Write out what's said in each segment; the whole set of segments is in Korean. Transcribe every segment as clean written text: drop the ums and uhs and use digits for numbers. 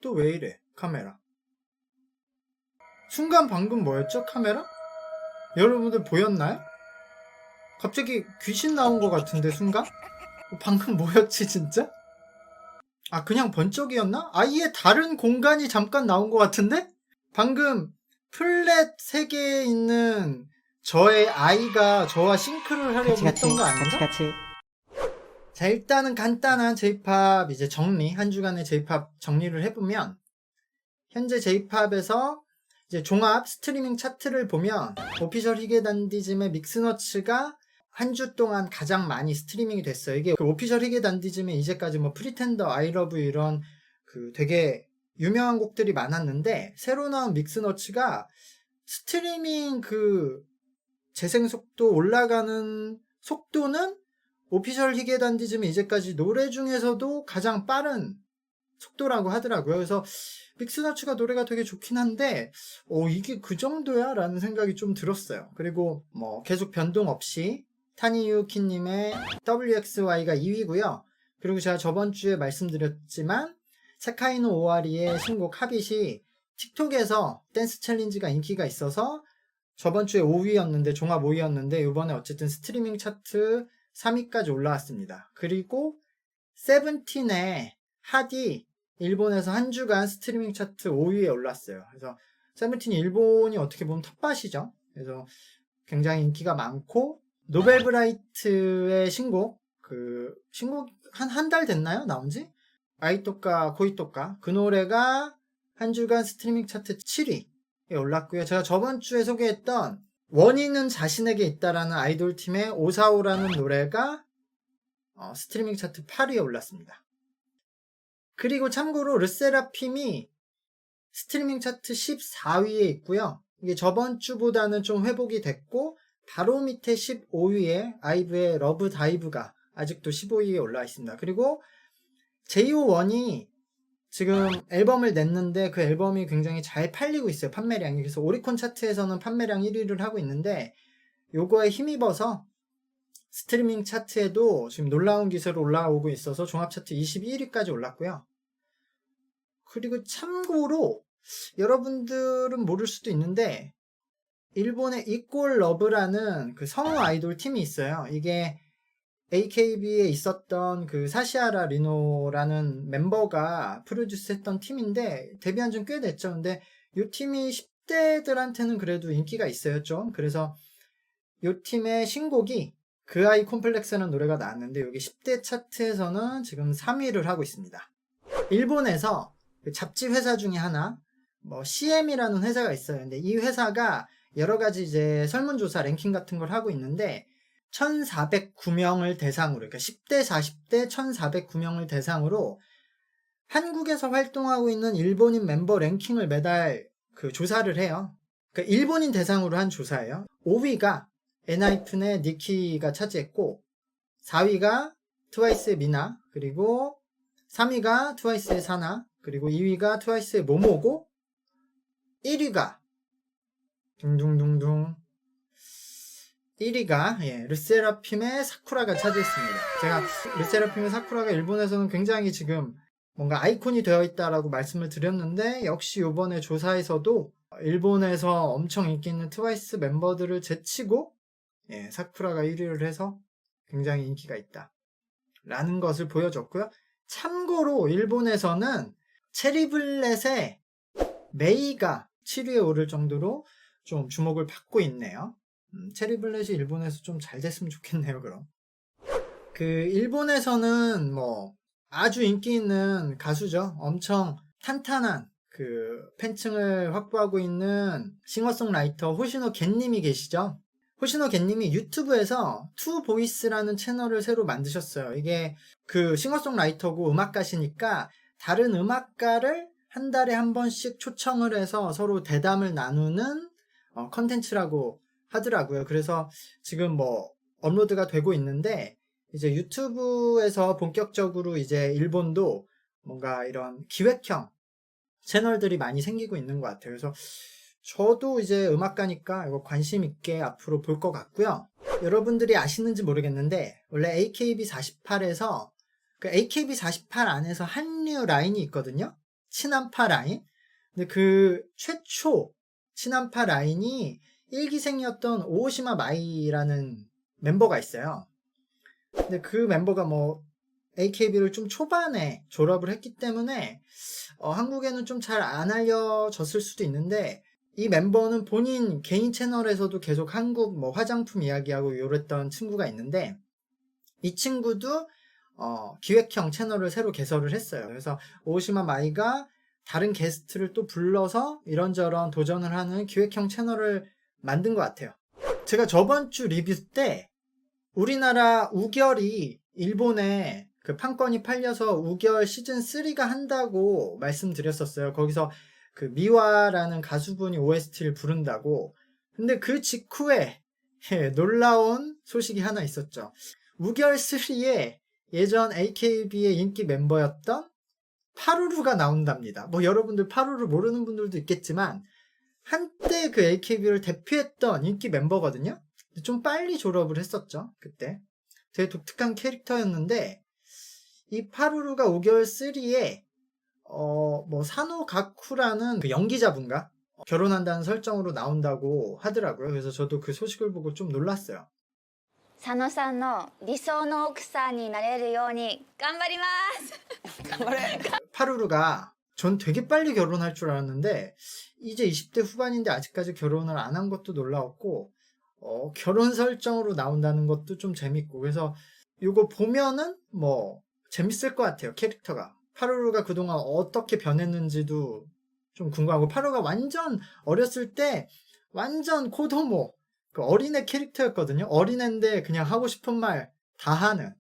또 왜 이래? 카메라. 순간 방금 뭐였죠? 카메라? 여러분들 보였나요? 갑자기 귀신 나온 것 같은데 순간? 방금 뭐였지 진짜? 그냥 번쩍이었나? 아예 다른 공간이 잠깐 나온 것 같은데? 방금 플랫 세계에 있는 저의 아이가 저와 싱크를 하려고 했던 거 아닌가? 자, 일단은 간단한 J-POP 이제 정리, 한 주간의 J-POP 정리를 해보면, 현재 J-POP에서 이제 종합 스트리밍 차트를 보면, 오피셜 히게단디즘의 믹스너츠가 한 주 동안 가장 많이 스트리밍이 됐어요. 이게 그 오피셜 히게단디즘의 이제까지 뭐 프리텐더, I Love You 이런 그 되게 유명한 곡들이 많았는데, 새로 나온 믹스너츠가 스트리밍 그 재생 속도 올라가는 속도는 오피셜 히게단디즘이 이제까지 노래 중에서도 가장 빠른 속도라고 하더라고요. 그래서 믹스너츠가 노래가 되게 좋긴 한데 이게 그 정도야? 라는 생각이 좀 들었어요. 그리고 뭐 계속 변동 없이 타니유키님의 WXY가 2위고요. 그리고 제가 저번 주에 말씀드렸지만 세카이노 오와리의 신곡 하빗이 틱톡에서 댄스 챌린지가 인기가 있어서 저번 주에 5위였는데 종합 5위였는데 이번에 어쨌든 스트리밍 차트 3위까지 올라왔습니다. 그리고 세븐틴의 핫이 일본에서 한 주간 스트리밍 차트 5위에 올랐어요. 그래서 세븐틴이 일본이 어떻게 보면 텃밭이죠. 그래서 굉장히 인기가 많고 노벨브라이트의 신곡 한 달 됐나요? 나온지? 아이토카 코이토카 그 노래가 한 주간 스트리밍 차트 7위에 올랐고요. 제가 저번 주에 소개했던 원인은 자신에게 있다라는 아이돌 팀의 오사오라는 노래가 스트리밍 차트 8위에 올랐습니다. 그리고 참고로 르세라핌이 스트리밍 차트 14위에 있고요. 이게 저번 주보다는 좀 회복이 됐고 바로 밑에 15위에 아이브의 러브 다이브가 아직도 15위에 올라와 있습니다. 그리고 JO1이 지금 앨범을 냈는데 그 앨범이 굉장히 잘 팔리고 있어요. 판매량이. 그래서 오리콘 차트에서는 판매량 1위를 하고 있는데 요거에 힘입어서 스트리밍 차트에도 지금 놀라운 기세로 올라오고 있어서 종합 차트 21위까지 올랐고요. 그리고 참고로 여러분들은 모를 수도 있는데 일본의 이꼴 러브라는 그 성우 아이돌 팀이 있어요. 이게 AKB에 있었던 그 사시아라 리노라는 멤버가 프로듀스 했던 팀인데 데뷔한 지 꽤 됐죠. 근데 이 팀이 10대들한테는 그래도 인기가 있어요 좀. 그래서 이 팀의 신곡이 그 아이 콤플렉스라는 노래가 나왔는데 여기 10대 차트에서는 지금 3위를 하고 있습니다. 일본에서 그 잡지 회사 중에 하나 뭐 CM이라는 회사가 있어요. 근데 이 회사가 여러 가지 이제 설문조사 랭킹 같은 걸 하고 있는데 1409명을 대상으로, 그러니까 10대, 40대 1409명을 대상으로 한국에서 활동하고 있는 일본인 멤버 랭킹을 매달 그 조사를 해요. 그러니까 일본인 대상으로 한 조사예요. 5위가 엔하이픈의 니키가 차지했고 4위가 트와이스의 미나, 그리고 3위가 트와이스의 사나, 그리고 2위가 트와이스의 모모고 1위가 둥둥둥둥 1위가 르세라핌의 사쿠라가 차지했습니다. 제가 르세라핌의 사쿠라가 일본에서는 굉장히 지금 뭔가 아이콘이 되어 있다라고 말씀을 드렸는데 역시 이번에 조사에서도 일본에서 엄청 인기 있는 트와이스 멤버들을 제치고 사쿠라가 1위를 해서 굉장히 인기가 있다 라는 것을 보여줬고요. 참고로 일본에서는 체리블렛의 메이가 7위에 오를 정도로 좀 주목을 받고 있네요. 체리블렛이 일본에서 좀 잘 됐으면 좋겠네요. 그럼 그 일본에서는 뭐 아주 인기 있는 가수죠. 엄청 탄탄한 그 팬층을 확보하고 있는 싱어송라이터 호시노 겐님이 계시죠. 호시노 겐님이 유튜브에서 투보이스라는 채널을 새로 만드셨어요. 이게 그 싱어송라이터고 음악가시니까 다른 음악가를 한 달에 한 번씩 초청을 해서 서로 대담을 나누는 컨텐츠라고 하더라고요. 그래서 지금 뭐 업로드가 되고 있는데 이제 유튜브에서 본격적으로 이제 일본도 뭔가 이런 기획형 채널들이 많이 생기고 있는 것 같아요. 그래서 저도 이제 음악가니까 이거 관심 있게 앞으로 볼 것 같고요. 여러분들이 아시는지 모르겠는데 원래 AKB48에서 그 AKB48 안에서 한류 라인이 있거든요. 친한파 라인. 근데 그 최초 친한파 라인이 1기생이었던 오오시마 마이라는 멤버가 있어요. 근데 그 멤버가 뭐 AKB를 좀 초반에 졸업을 했기 때문에 한국에는 좀 잘 안 알려졌을 수도 있는데, 이 멤버는 본인 개인 채널에서도 계속 한국 뭐 화장품 이야기하고 이랬던 친구가 있는데, 이 친구도 기획형 채널을 새로 개설을 했어요. 그래서 오시마 마이가 다른 게스트를 또 불러서 이런저런 도전을 하는 기획형 채널을 만든 것 같아요. 제가 저번 주 리뷰 때 우리나라 우결이 일본에 그 판권이 팔려서 우결 시즌 3가 한다고 말씀드렸었어요. 거기서 그 미와라는 가수분이 OST를 부른다고. 근데 그 직후에 놀라운 소식이 하나 있었죠. 우결 3에 예전 AKB의 인기 멤버였던 파루루가 나온답니다. 뭐 여러분들 파루루 모르는 분들도 있겠지만 한때 그 AKB를 대표했던 인기 멤버거든요. 좀 빨리 졸업을 했었죠, 그때. 되게 독특한 캐릭터였는데, 이 파루루가 5개월 3에 뭐 사노 가쿠라는 그 연기자분과 결혼한다는 설정으로 나온다고 하더라고요. 그래서 저도 그 소식을 보고 좀 놀랐어요. 佐野さんの理想の奥さんになれるように頑張ります。頑張れ。 파루루가 전 되게 빨리 결혼할 줄 알았는데 이제 20대 후반인데 아직까지 결혼을 안 한 것도 놀라웠고, 결혼 설정으로 나온다는 것도 좀 재밌고, 그래서 이거 보면은 뭐 재밌을 것 같아요. 캐릭터가 파루루가 그동안 어떻게 변했는지도 좀 궁금하고, 파루가 완전 어렸을 때 완전 코도모 그 어린애 캐릭터였거든요. 어린애인데 그냥 하고 싶은 말 다 하는.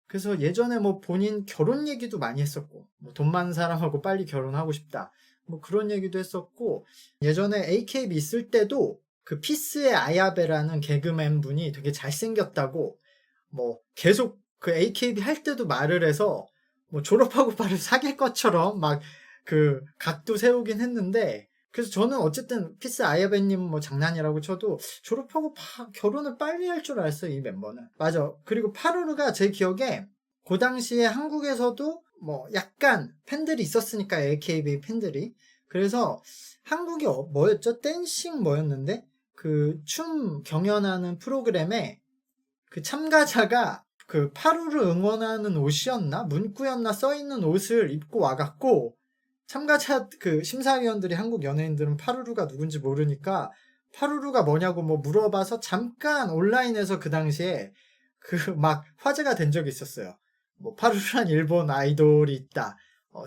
그래서 예전에 뭐 본인 결혼 얘기도 많이 했었고, 뭐 돈 많은 사람하고 빨리 결혼하고 싶다, 뭐 그런 얘기도 했었고, 예전에 AKB 있을 때도 그 피스의 아야베라는 개그맨 분이 되게 잘생겼다고 뭐 계속 그 AKB 할 때도 말을 해서 뭐 졸업하고 바로 사귈 것처럼 막 그 각도 세우긴 했는데, 그래서 저는 어쨌든 피스 아야베님 뭐 장난이라고 쳐도 졸업하고 결혼을 빨리 할 줄 알았어요, 이 멤버는. 맞아. 그리고 파루루가 제 기억에 그 당시에 한국에서도 뭐 약간 팬들이 있었으니까, AKB 팬들이. 그래서 한국이 뭐였죠? 댄싱 뭐였는데? 그 춤 경연하는 프로그램에 그 참가자가 그 파루루 응원하는 옷이었나? 문구였나? 써있는 옷을 입고 와갖고, 참가자 그 심사위원들이, 한국 연예인들은 파루루가 누군지 모르니까 파루루가 뭐냐고 뭐 물어봐서 잠깐 온라인에서 그 당시에 그 막 화제가 된 적이 있었어요. 뭐 파루루란 일본 아이돌이 있다.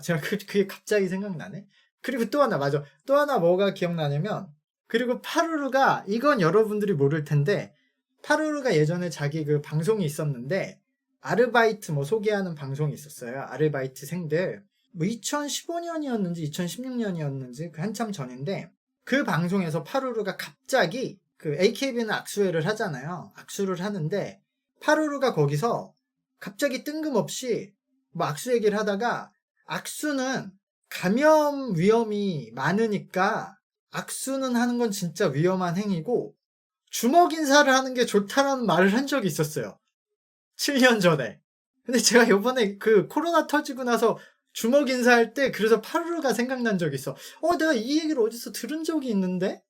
제가 그게 갑자기 생각나네. 그리고 또 하나, 맞아. 또 하나 뭐가 기억나냐면, 그리고 파루루가, 이건 여러분들이 모를 텐데, 파루루가 예전에 자기 그 방송이 있었는데, 아르바이트 뭐 소개하는 방송이 있었어요. 아르바이트생들. 뭐 2015년이었는지 2016년이었는지 그 한참 전인데, 그 방송에서 파루루가 갑자기 그 AKB는 악수회를 하잖아요. 악수를 하는데 파루루가 거기서 갑자기 뜬금없이 뭐 악수 얘기를 하다가, 악수는 감염 위험이 많으니까 악수는 하는 건 진짜 위험한 행위고 주먹 인사를 하는 게 좋다라는 말을 한 적이 있었어요. 7년 전에. 근데 제가 요번에 그 코로나 터지고 나서 주먹 인사할 때 그래서 파루루가 생각난 적이 있어. 내가 이 얘기를 어디서 들은 적이 있는데?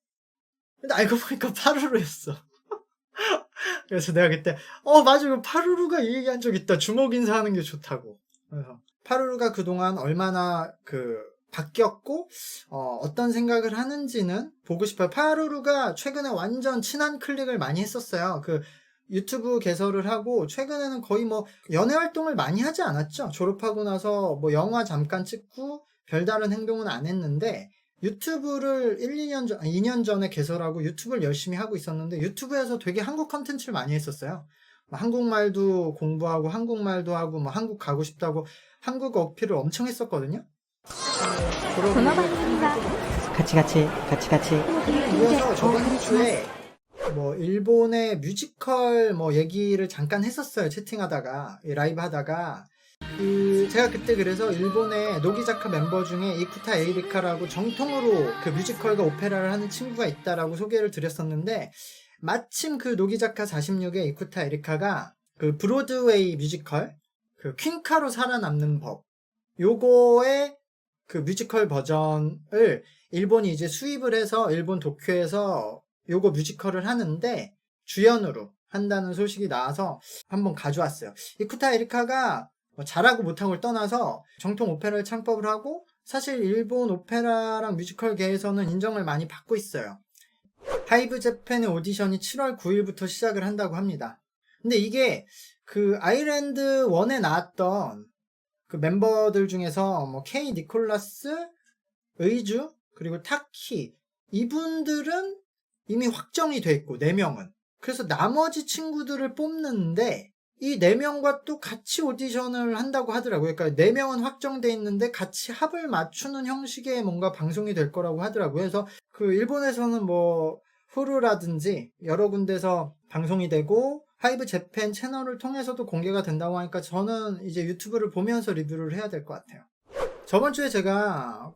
근데 알고 보니까 파루루였어. 그래서 내가 그때 맞아, 이거 파루루가 이 얘기한 적 있다. 주먹 인사하는 게 좋다고. 그래서 파루루가 그동안 얼마나 바뀌었고 어떤 생각을 하는지는 보고 싶어요. 파루루가 최근에 완전 친한 클릭을 많이 했었어요. 그 유튜브 개설을 하고 최근에는 거의 뭐 연애 활동을 많이 하지 않았죠. 졸업하고 나서 뭐 영화 잠깐 찍고 별다른 행동은 안 했는데, 유튜브를 2년 전에 개설하고 유튜브를 열심히 하고 있었는데, 유튜브에서 되게 한국 컨텐츠를 많이 했었어요. 뭐 한국말도 공부하고 한국말도 하고 뭐 한국 가고 싶다고 한국 어필을 엄청 했었거든요. 같이 이어서 저번 주에 뭐 일본의 뮤지컬 뭐 얘기를 잠깐 했었어요. 채팅하다가, 라이브 하다가. 제가 그때 그래서 일본의 노기자카 멤버 중에 이쿠타 에이리카라고 정통으로 그 뮤지컬과 오페라를 하는 친구가 있다라고 소개를 드렸었는데, 마침 그 노기자카 46의 이쿠타 에리카가 그 브로드웨이 뮤지컬 그 퀸카로 살아남는 법, 요거에 그 뮤지컬 버전을 일본이 이제 수입을 해서 일본 도쿄에서 요거 뮤지컬을 하는데 주연으로 한다는 소식이 나와서 한번 가져왔어요. 이 쿠타 에리카가 뭐 잘하고 못하고를 떠나서 정통 오페라를 창법을 하고 사실 일본 오페라랑 뮤지컬계에서는 인정을 많이 받고 있어요. 하이브 재팬의 오디션이 7월 9일부터 시작을 한다고 합니다. 근데 이게 그 아일랜드 1에 나왔던 그 멤버들 중에서 뭐 케이 니콜라스, 의주, 그리고 타키 이분들은 이미 확정이 돼 있고 4명은. 그래서 나머지 친구들을 뽑는데 이 4명과 또 같이 오디션을 한다고 하더라고요. 그러니까 4명은 확정돼 있는데 같이 합을 맞추는 형식의 뭔가 방송이 될 거라고 하더라고요. 그래서 그 일본에서는 뭐 후루라든지 여러 군데서 방송이 되고 하이브 재팬 채널을 통해서도 공개가 된다고 하니까 저는 이제 유튜브를 보면서 리뷰를 해야 될 것 같아요. 저번 주에 제가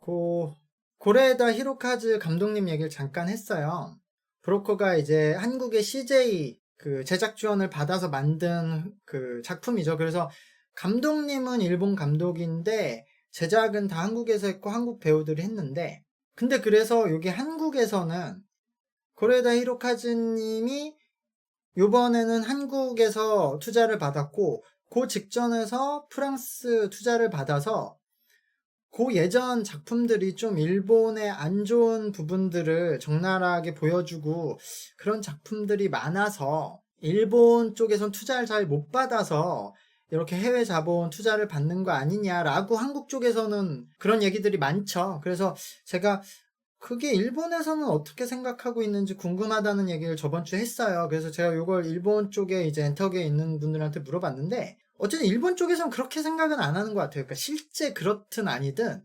고레에다 히로카즈 감독님 얘기를 잠깐 했어요. 브로커가 이제 한국의 CJ 그 제작 지원을 받아서 만든 그 작품이죠. 그래서 감독님은 일본 감독인데 제작은 다 한국에서 했고 한국 배우들이 했는데 근데 그래서 여기 한국에서는 고레에다 히로카즈님이 요번에는 한국에서 투자를 받았고 그 직전에서 프랑스 투자를 받아서 그 예전 작품들이 좀 일본의 안 좋은 부분들을 적나라하게 보여주고 그런 작품들이 많아서 일본 쪽에선 투자를 잘 못 받아서 이렇게 해외 자본 투자를 받는 거 아니냐라고 한국 쪽에서는 그런 얘기들이 많죠. 그래서 제가 그게 일본에서는 어떻게 생각하고 있는지 궁금하다는 얘기를 저번 주에 했어요. 그래서 제가 이걸 일본 쪽에 이제 엔터계에 있는 분들한테 물어봤는데 어쨌든 일본 쪽에서는 그렇게 생각은 안 하는 것 같아요. 그러니까 실제 그렇든 아니든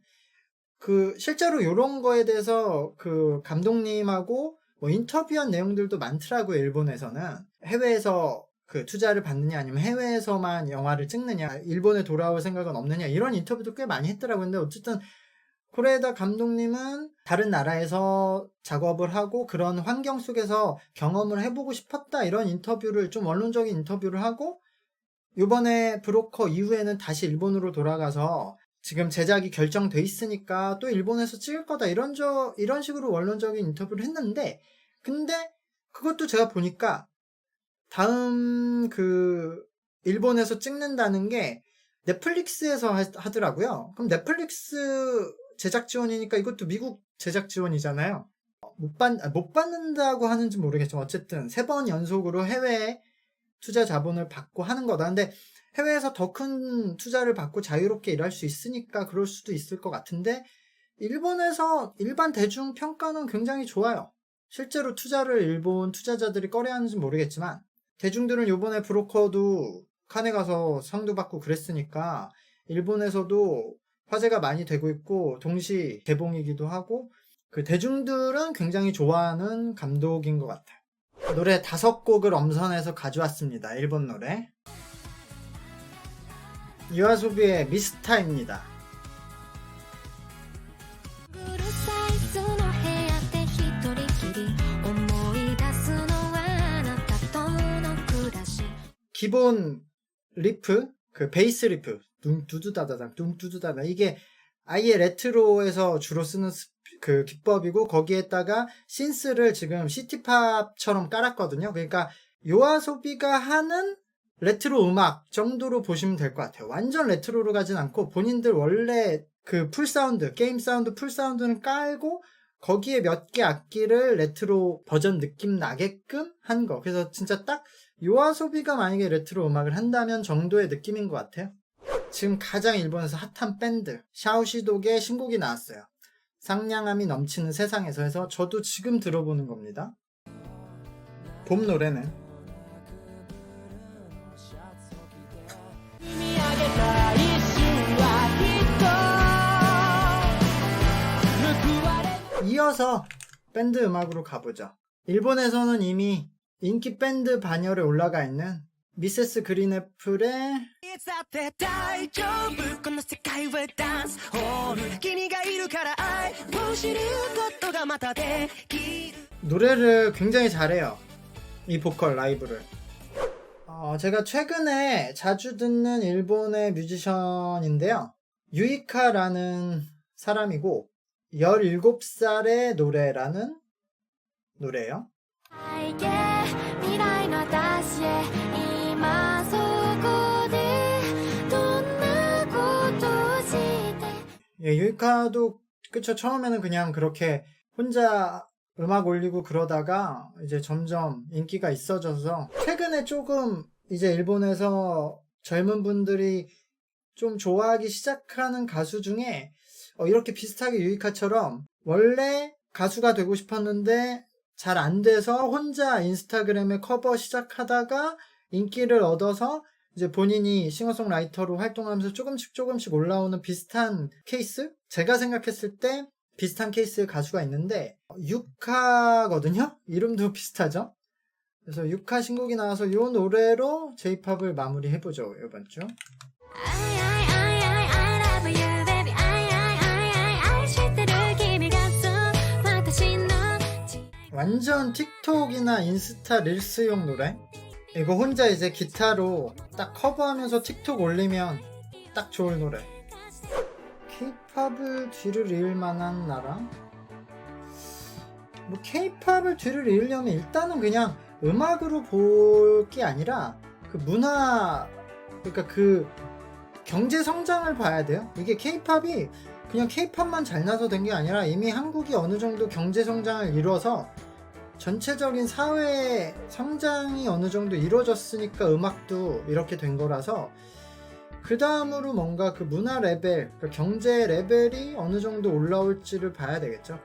그 실제로 이런 거에 대해서 그 감독님하고 뭐 인터뷰한 내용들도 많더라고요. 일본에서는 해외에서 그 투자를 받느냐 아니면 해외에서만 영화를 찍느냐 일본에 돌아올 생각은 없느냐 이런 인터뷰도 꽤 많이 했더라고요. 근데 어쨌든 고레에다 감독님은 다른 나라에서 작업을 하고 그런 환경 속에서 경험을 해보고 싶었다 이런 인터뷰를 좀 원론적인 인터뷰를 하고 이번에 브로커 이후에는 다시 일본으로 돌아가서 지금 제작이 결정돼 있으니까 또 일본에서 찍을 거다 이런 식으로 원론적인 인터뷰를 했는데 근데 그것도 제가 보니까 다음 그 일본에서 찍는다는 게 넷플릭스에서 하더라고요. 그럼 넷플릭스 제작 지원이니까 이것도 미국 제작 지원이잖아요. 못 받는다고 하는지 모르겠지만 어쨌든 3번 연속으로 해외에 투자 자본을 받고 하는 거다. 근데 해외에서 더 큰 투자를 받고 자유롭게 일할 수 있으니까 그럴 수도 있을 것 같은데 일본에서 일반 대중 평가는 굉장히 좋아요. 실제로 투자를 일본 투자자들이 꺼려하는지 모르겠지만 대중들은 요번에 브로커도 칸에 가서 상도 받고 그랬으니까 일본에서도 화제가 많이 되고 있고 동시 개봉이기도 하고 그 대중들은 굉장히 좋아하는 감독인 것 같아요. 노래 5곡을 엄선해서 가져왔습니다. 일본 노래 유아소비의 미스타입니다. 기본 리프, 그 베이스 리프 둥두두다다당 둥두두다다 이게 아예 레트로에서 주로 쓰는 그 기법이고 거기에다가 신스를 지금 시티팝처럼 깔았거든요. 그러니까 요아소비가 하는 레트로 음악 정도로 보시면 될 것 같아요. 완전 레트로로 가진 않고 본인들 원래 그 풀사운드, 게임 사운드, 풀사운드는 깔고 거기에 몇 개 악기를 레트로 버전 느낌 나게끔 한 거. 그래서 진짜 딱 요아소비가 만약에 레트로 음악을 한다면 정도의 느낌인 것 같아요. 지금 가장 일본에서 핫한 밴드 샤오시독의 신곡이 나왔어요. 상냥함이 넘치는 세상에서 해서 저도 지금 들어보는 겁니다. 봄 노래는 이어서 밴드 음악으로 가보죠. 일본에서는 이미 인기 밴드 반열에 올라가 있는 미세스 그린애플의 노래를 굉장히 잘해요. 이 보컬 라이브를. 제가 최근에 자주 듣는 일본의 뮤지션인데요. 유이카라는 사람이고 17살의 노래라는 노래예요. 未来の私へ今そこでどんなことをして 예, 유이카도 그쵸, 처음에는 그냥 그렇게 혼자 음악 올리고 그러다가 이제 점점 인기가 있어져서 최근에 조금 이제 일본에서 젊은 분들이 좀 좋아하기 시작하는 가수 중에 이렇게 비슷하게 유이카처럼 원래 가수가 되고 싶었는데 잘 안 돼서 혼자 인스타그램에 커버 시작하다가 인기를 얻어서 이제 본인이 싱어송라이터로 활동하면서 조금씩 올라오는 비슷한 케이스? 제가 생각했을 때 비슷한 케이스의 가수가 있는데 유카거든요? 이름도 비슷하죠? 그래서 유카 신곡이 나와서 이 노래로 J-POP을 마무리해보죠, 이번 주. I love you baby I知ってる君がそう私の 완전 틱톡이나 인스타 릴스용 노래? 이거 혼자 이제 기타로 딱 커버하면서 틱톡 올리면 딱 좋을 노래. K-팝을 뒤를 이을 만한 나라? 뭐 K-팝을 뒤를 이으려면 일단은 그냥 음악으로 볼 게 아니라 그 문화, 그러니까 그 경제 성장을 봐야 돼요. 이게 K-팝이 그냥 K-팝만 잘나서 된 게 아니라 이미 한국이 어느 정도 경제 성장을 이뤄서 전체적인 사회 성장이 어느 정도 이루어졌으니까 음악도 이렇게 된 거라서 그 다음으로 뭔가 그 문화 레벨, 그 경제 레벨이 어느 정도 올라올지를 봐야 되겠죠.